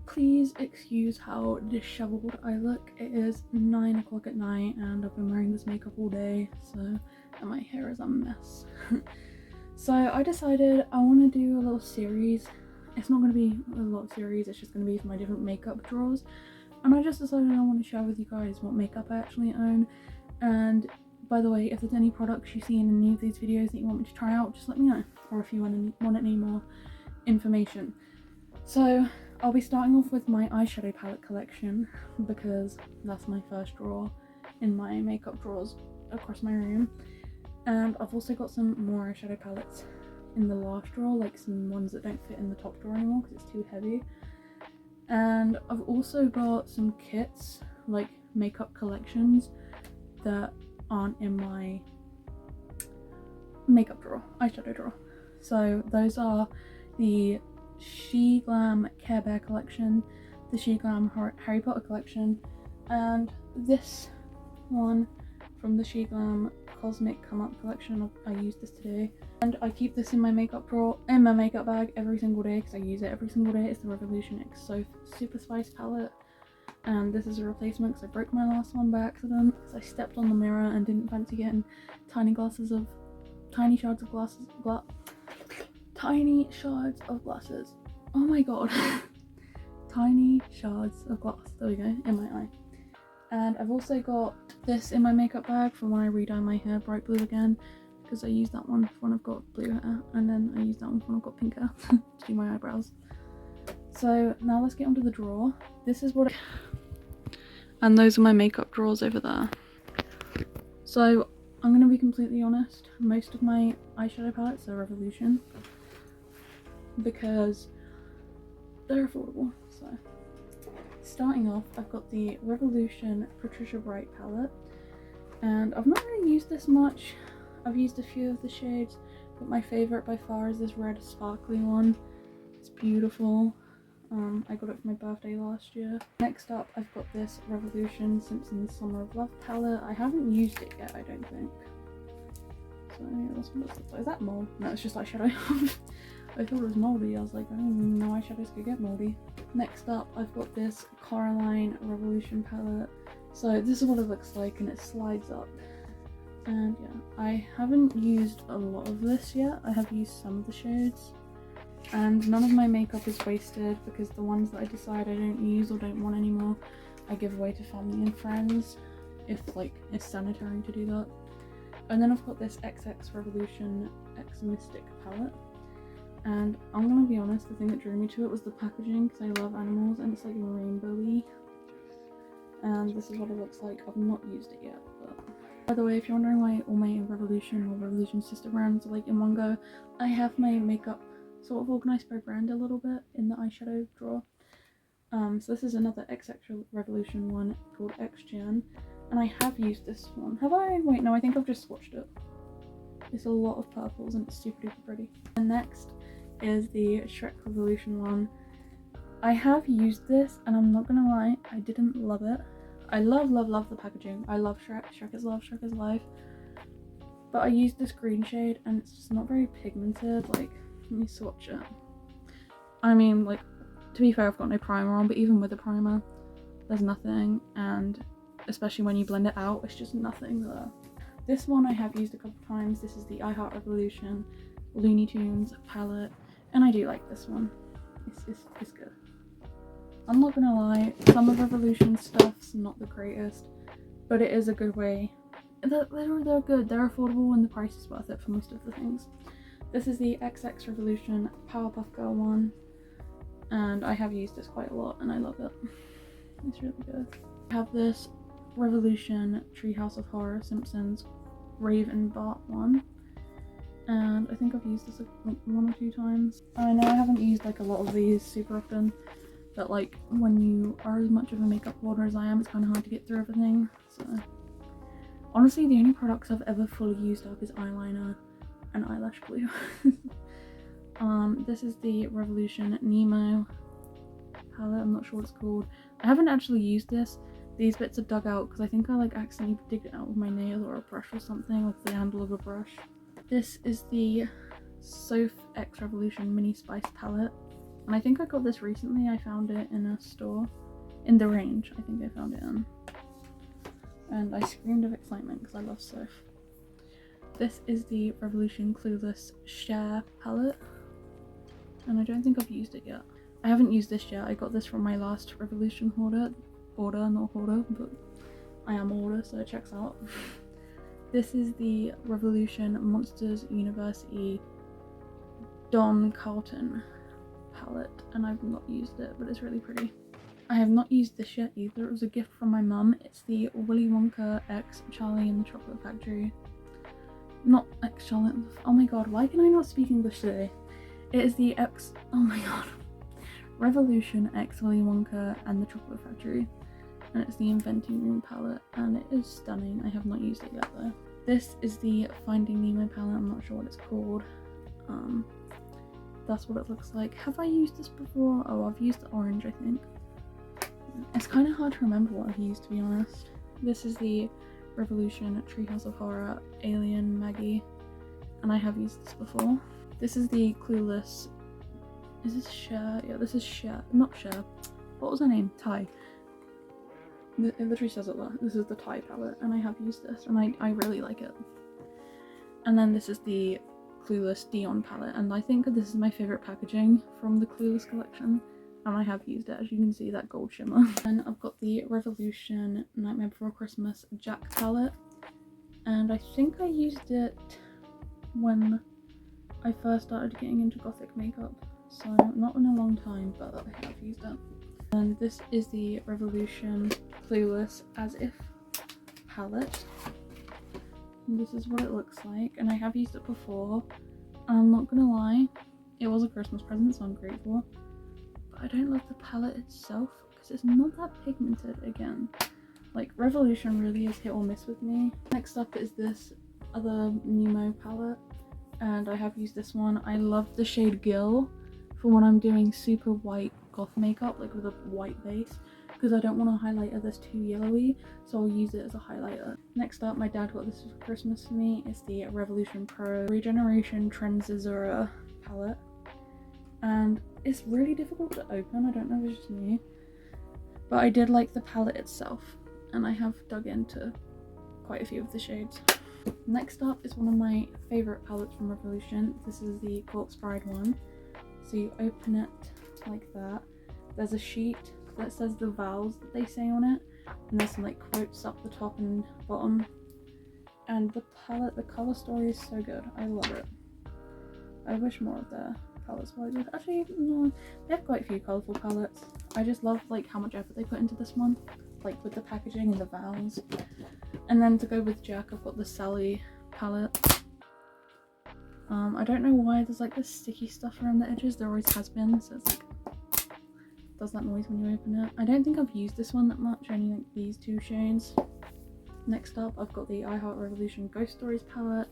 Please excuse how disheveled I look. It is 9 o'clock at night and I've been wearing this makeup all day, and my hair is a mess. So I decided I want to do a little series. It's not going to be a lot of series, it's just going to be for my different makeup drawers. And I just decided I want to share with you guys what makeup I actually own. And by the way, if there's any products you see in any of these videos that you want me to try out, just let me know. Or if you want any more information. So I'll be starting off with my eyeshadow palette collection because that's my first drawer in my makeup drawers across my room. And I've also got some more eyeshadow palettes in the last drawer, like some ones that don't fit in the top drawer anymore because it's too heavy. And I've also got some kits, like makeup collections, that aren't in my makeup drawer, eyeshadow drawer. So those are the She Glam Care Bear collection, the She Glam Harry Potter collection, and this one from the She Glam Cosmic Come Up collection. I used this today, and I keep this in my makeup drawer, in my makeup bag every single day because I use it every single day. It's the Revolution X Super Spice palette, and this is a replacement because I broke my last one by accident because I stepped on the mirror and didn't fancy getting tiny shards of glasses. Oh my god. Tiny shards of glass, there we go, in my eye. And I've also got this in my makeup bag for when I re-dye my hair bright blue again, because I use that one for when I've got blue hair, and then I use that one for when I've got pink hair to do my eyebrows. So now let's get onto the drawer. This is what and those are my makeup drawers over there. So I'm going to be completely honest, most of my eyeshadow palettes are Revolution because they're affordable. So starting off, I've got the Revolution Patricia Bright palette, and I've not really used this much. I've used a few of the shades, but my favourite by far is this red sparkly one. It's beautiful. I got it for my birthday last year. Next up, I've got this Revolution Simpsons Summer of Love palette. I haven't used it yet, I don't think. So yeah, that's what it looks like. Is that mold? No, it's just eyeshadow. I thought it was moldy. I was like, I didn't even know eyeshadows could get moldy. Next up, I've got this Coraline Revolution palette. So this is what it looks like, and it slides up. And yeah, I haven't used a lot of this yet. I have used some of the shades. And none of my makeup is wasted because the ones that I decide I don't use or don't want anymore, I give away to family and friends if like it's sanitary to do that. And then I've got this XX Revolution X Mystic palette, and I'm gonna be honest, the thing that drew me to it was the packaging because I love animals and it's like rainbowy. And this is what it looks like. I've not used it yet, but by the way, if you're wondering why all my Revolution or Revolution sister brands are like in one go, I have my makeup sort of organised by brand a little bit in the eyeshadow drawer. So this is another XX Revolution one called X Gen, and I have used this one. Have I? Wait, no, I think I've just swatched it. It's a lot of purples and it's super duper pretty. And next is the Shrek Revolution one. I have used this, and I'm not gonna lie, I didn't love it. I love the packaging. I love Shrek. Shrek is love, Shrek is life. But I used this green shade and it's just not very pigmented. Like, let me swatch it. I mean, like, to be fair, I've got no primer on, but even with a primer, there's nothing, and especially when you blend it out, it's just nothing there. This one I have used a couple times. This is the I Heart Revolution Looney Tunes palette, and I do like this one. It's good. I'm not gonna lie, some of Revolution stuff's not the greatest, but it is a good way. They're good, they're affordable, and the price is worth it for most of the things. This is the XX Revolution Powerpuff Girl one, and I have used this quite a lot and I love it. It's really good. I have this Revolution Treehouse of Horror Simpsons Raven Bart one, and I think I've used this like 1 or 2 times. I know I haven't used like a lot of these super often, but like when you are as much of a makeup hoarder as I am, it's kind of hard to get through everything. So honestly, the only products I've ever fully used up is eyeliner and eyelash glue. This is the Revolution Nemo palette. I'm not sure what it's called. I haven't actually used this. These bits are dug out because I think I like accidentally digged it out with my nail or a brush or something, with the handle of a brush. This is the Soph X Revolution Mini Spice palette. And I think I got this recently. I found it in a store. In the range, I think I found it in. And I screamed of excitement because I love Soph. This is the Revolution Clueless Share palette. And I don't think I've used it yet. I haven't used this yet. I got this from my last Revolution not hoarder, but I am a hoarder, so it checks out. This is the Revolution Monsters University Don Carlton palette, and I've not used it, but it's really pretty. I have not used this yet either. It was a gift from my mum. It's the Willy Wonka X Charlie and the Chocolate Factory. Not X Charlie. Oh my god, why can I not speak English today? It is the oh my god. Revolution X Willy Wonka and the Chocolate Factory. And it's the Inventing Room palette, and it is stunning. I have not used it yet though. This is the Finding Nemo palette. I'm not sure what it's called. That's what it looks like. Have I used this before? Oh, I've used the orange, I think. It's kind of hard to remember what I've used, to be honest. This is the Revolution Treehouse of Horror Alien Maggie, and I have used this before. This is the Clueless. Is this Cher? Yeah, this is Cher. Not Cher. What was her name? Ty. It literally says it there. This is the Ty palette, and I have used this, and I really like it. And then this is the Clueless Dion palette, and I think this is my favourite packaging from the Clueless collection, and I have used it. As you can see, that gold shimmer. And I've got the Revolution Nightmare Before Christmas Jack palette, and I think I used it when I first started getting into gothic makeup, so not in a long time, but I have used it. And this is the Revolution Clueless As If palette. And this is what it looks like, and I have used it before. I'm not gonna lie, it was a Christmas present, so I'm grateful. But I don't love the palette itself because it's not that pigmented again. Like, Revolution really is hit or miss with me. Next up is this other Nemo palette, and I have used this one. I love the shade Gill for when I'm doing super white goth makeup, like with a white base, because I don't want a highlighter that's too yellowy, so I'll use it as a highlighter. Next up, my dad got this for Christmas for me. It's the Revolution Pro Regeneration Trenzizura palette, and it's really difficult to open. I don't know if it's just me, but I did like the palette itself, and I have dug into quite a few of the shades. Next up is one of my favourite palettes from Revolution. This is the Corpse Bride one. So you open it like that. There's a sheet that says the vowels that they say on it, and there's some like quotes up the top and bottom. And the palette, the colour story is so good. I love it. I wish more of their palettes were good. Actually, no, they have quite a few colourful palettes. I just love like how much effort they put into this one, like with the packaging and the vowels. And then to go with Jack, I've got the Sally palette. I don't know why there's like this sticky stuff around the edges. There always has been, so it's like does that noise when you open it. I don't think I've used this one that much, only like these two shades. Next up, I've got the I Heart Revolution Ghost Stories palette.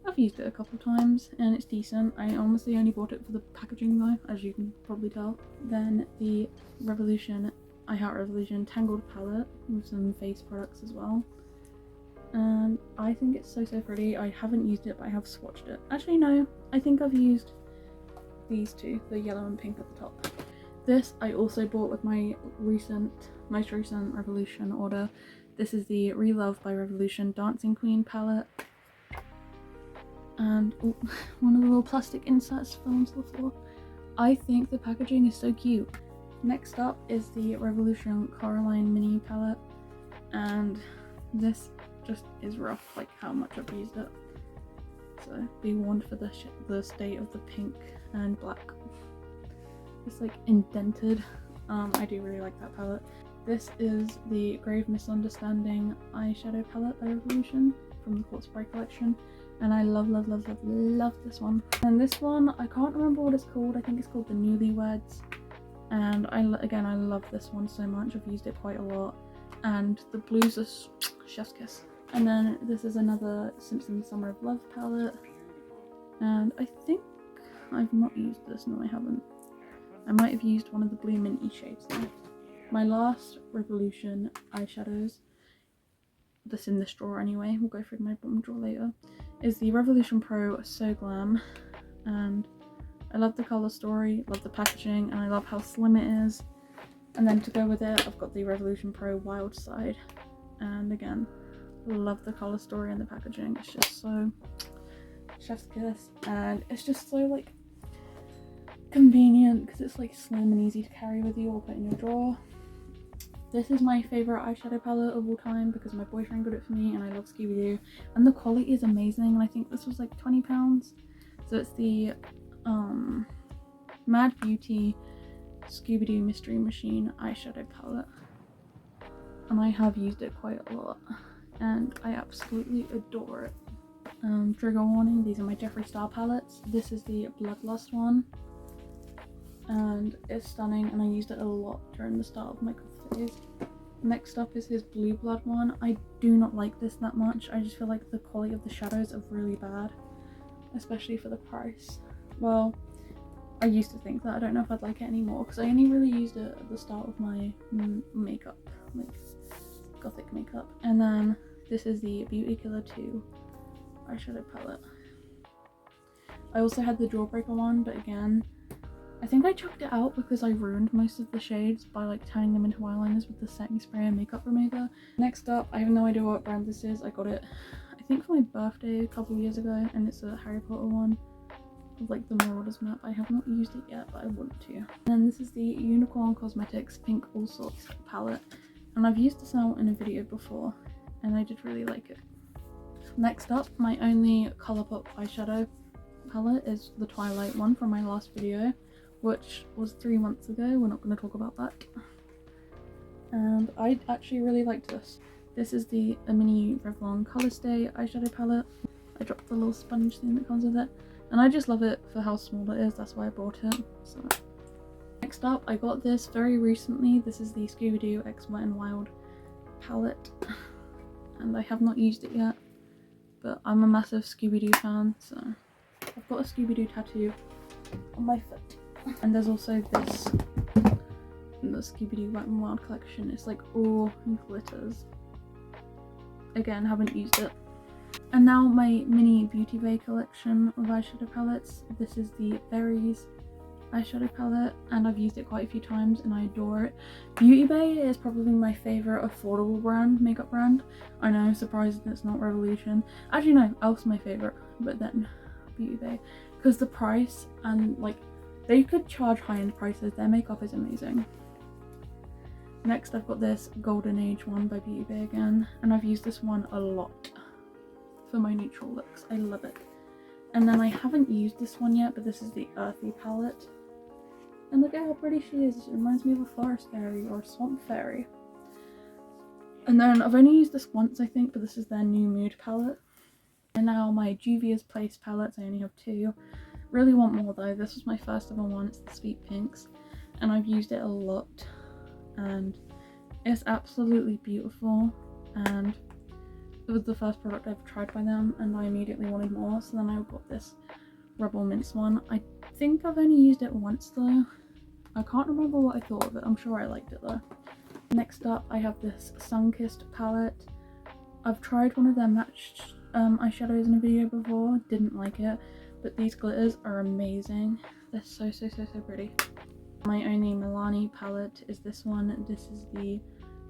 I've used it a couple times and it's decent. I honestly only bought it for the packaging though, as you can probably tell. Then the I Heart Revolution Tangled palette with some face products as well. And I think it's so pretty. I haven't used it, but I have swatched it. Actually no, I think I've used these two, the yellow and pink at the top. This I also bought with my most recent Revolution order. This is the Relove by Revolution Dancing Queen palette. And ooh, one of the little plastic inserts fell onto the floor. I think the packaging is so cute. Next up is the Revolution Coraline Mini palette, and this just is rough, like how much I've used it. So be warned for the state of the pink and black. It's like indented. I do really like that palette. This is the Grave Misunderstanding eyeshadow palette by Revolution from the Corpse Bride collection, and I love this one. And this one, I can't remember what it's called. I think it's called the Newlyweds, and I love this one so much. I've used it quite a lot, and the blues are chef's kiss. And then this is another Simpsons Summer of Love palette, and I think I've not used this. No, I haven't. I might have used one of the blue minty shades though. My last Revolution eyeshadows, that's in this drawer anyway, we'll go through my bottom drawer later, is the Revolution Pro So Glam, and I love the colour story, love the packaging, and I love how slim it is. And then to go with it, I've got the Revolution Pro Wild Side. And again, love the colour story and the packaging. It's just so chef's kiss, and it's just so like convenient because it's like slim and easy to carry with you or put in your drawer. This is my favourite eyeshadow palette of all time because my boyfriend got it for me and I love Scooby-Doo, and the quality is amazing, and I think this was like £20. So it's the Mad Beauty Scooby-Doo Mystery Machine eyeshadow palette, and I have used it quite a lot and I absolutely adore it. Trigger warning, these are my Jeffree Star palettes. This is the Bloodlust one and it's stunning, and I used it a lot during the start of my cover phase. Next up is his Blue Blood one. I do not like this that much. I just feel like the quality of the shadows are really bad, especially for the price. Well, I used to think that. I don't know if I'd like it anymore because I only really used it at the start of my makeup, like gothic makeup. And then this is the Beauty Killer 2 eyeshadow palette. I also had the Jawbreaker one, but again, I think I chucked it out because I ruined most of the shades by like turning them into eyeliners with the setting spray and makeup remover. Next up, I have no idea what brand this is. I got it I think for my birthday a couple years ago, and it's a Harry Potter one of like the Marauders map. I have not used it yet, but I want to. And then this is the Unicorn Cosmetics Pink All Sorts palette, and I've used this out in a video before and I did really like it. Next up, my only Colourpop eyeshadow palette is the Twilight one from my last video, which was 3 months ago. We're not going to talk about that. And I actually really liked this. This is the mini Revlon Colour Stay eyeshadow palette. I dropped the little sponge thing that comes with it, and I just love it for how small it is. That's why I bought it. So next up, I got this very recently. This is the Scooby-Doo X Wet n Wild palette, and I have not used it yet, but I'm a massive Scooby-Doo fan, so I've got a Scooby-Doo tattoo on my foot. And there's also this in the Scooby-Doo Wet n Wild collection. It's like all glitters. Again, haven't used it. And now my mini Beauty Bay collection of eyeshadow palettes. This is the Berries eyeshadow palette, and I've used it quite a few times and I adore it. Beauty Bay is probably my favourite affordable makeup brand. I know, surprising it's not Revolution. Actually no, Elf's my favourite, but then Beauty Bay. Because the price, and like, they could charge high-end prices. Their makeup is amazing. Next, I've got this Golden Age one by Beauty Bay again, and I've used this one a lot for my neutral looks. I love it. And then I haven't used this one yet, but this is the Earthy palette. And look at how pretty she is. It reminds me of a forest fairy or a swamp fairy. And then I've only used this once, I think, but this is their new Mood palette. And now my Juvia's Place palettes, I only have 2. Really want more though. This was my first ever one. It's the Sweet Pinks, and I've used it a lot, and it's absolutely beautiful, and it was the first product I've tried by them and I immediately wanted more. So then I got this Rebel Mints one. I think I've only used it once though. I can't remember what I thought of it. I'm sure I liked it though. Next up, I have this Sunkissed palette. I've tried one of their matched eyeshadows in a video before, didn't like it, but these glitters are amazing. They're so pretty. My only Milani palette is this one. This is the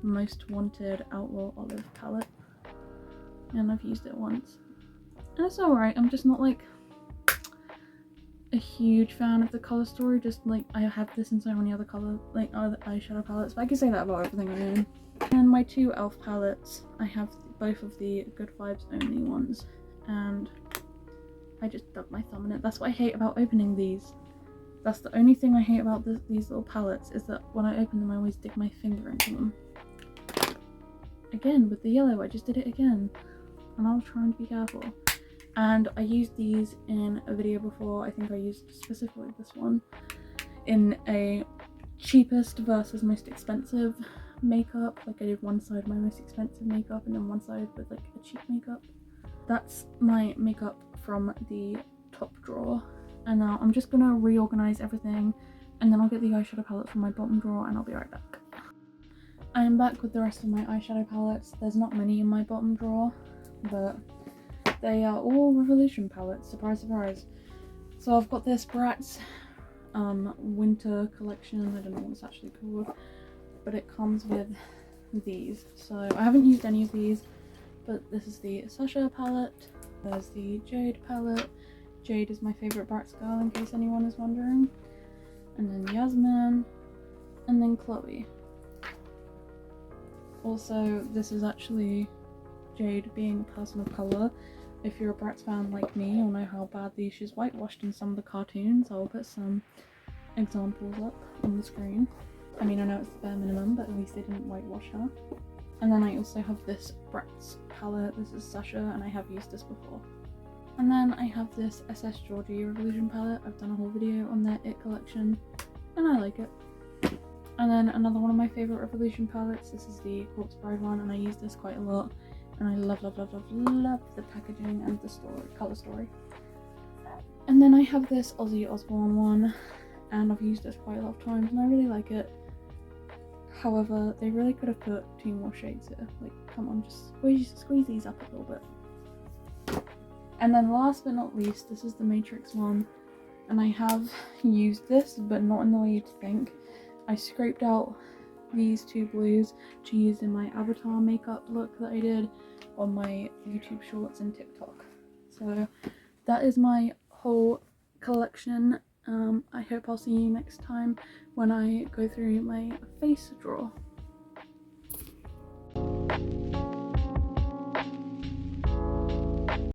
Most Wanted Outlaw Olive palette, and I've used it once and it's alright. I'm just not like a huge fan of the colour story. Just like, I have this in so many other colour, like other eyeshadow palettes, but I can say that about everything I own. And my 2 e.l.f. palettes, I have both of the Good Vibes Only ones, and I just dug my thumb in it. That's what I hate about opening these. That's the only thing I hate about these little palettes, is that when I open them I always dig my finger into them. Again, with the yellow, I just did it again. And I was trying to be careful. And I used these in a video before. I think I used specifically this one in a cheapest versus most expensive makeup. Like, I did one side my most expensive makeup and then one side with like a cheap makeup. That's my makeup from the top drawer. And now I'm just gonna reorganize everything, and then I'll get the eyeshadow palette from my bottom drawer and I'll be right back. I am back with the rest of my eyeshadow palettes. There's not many in my bottom drawer, but they are all Revolution palettes, surprise surprise. So I've got this Bratz winter collection. I don't know what it's actually called, but it comes with these. So I haven't used any of these, but this is the Sasha palette. There's the Jade palette. Jade is my favourite Bratz girl, in case anyone is wondering. And then Yasmin, and then Chloe. Also, this is actually Jade being a person of colour. If you're a Bratz fan like me, you'll know how badly she's whitewashed in some of the cartoons. I'll put some examples up on the screen. I mean, I know it's the bare minimum, but at least they didn't whitewash her. And then I also have this Bratz palette. This is Sasha, and I have used this before. And then I have this SS Georgie Revolution palette. I've done a whole video on their It collection, and I like it. And then another one of my favourite Revolution palettes. This is the Corpse Bride one, and I use this quite a lot. And I love the packaging and the story, colour story. And then I have this Ozzy Osbourne one, and I've used this quite a lot of times, and I really like it. However, they really could have put 2 more shades here. Like, come on, just squeeze these up a little bit. And then last but not least, this is the Matrix one, and I have used this, but not in the way you'd think. I scraped out these 2 blues to use in my avatar makeup look that I did on my YouTube shorts and TikTok. So that is my whole collection. I hope I'll see you next time when I go through my face drawer.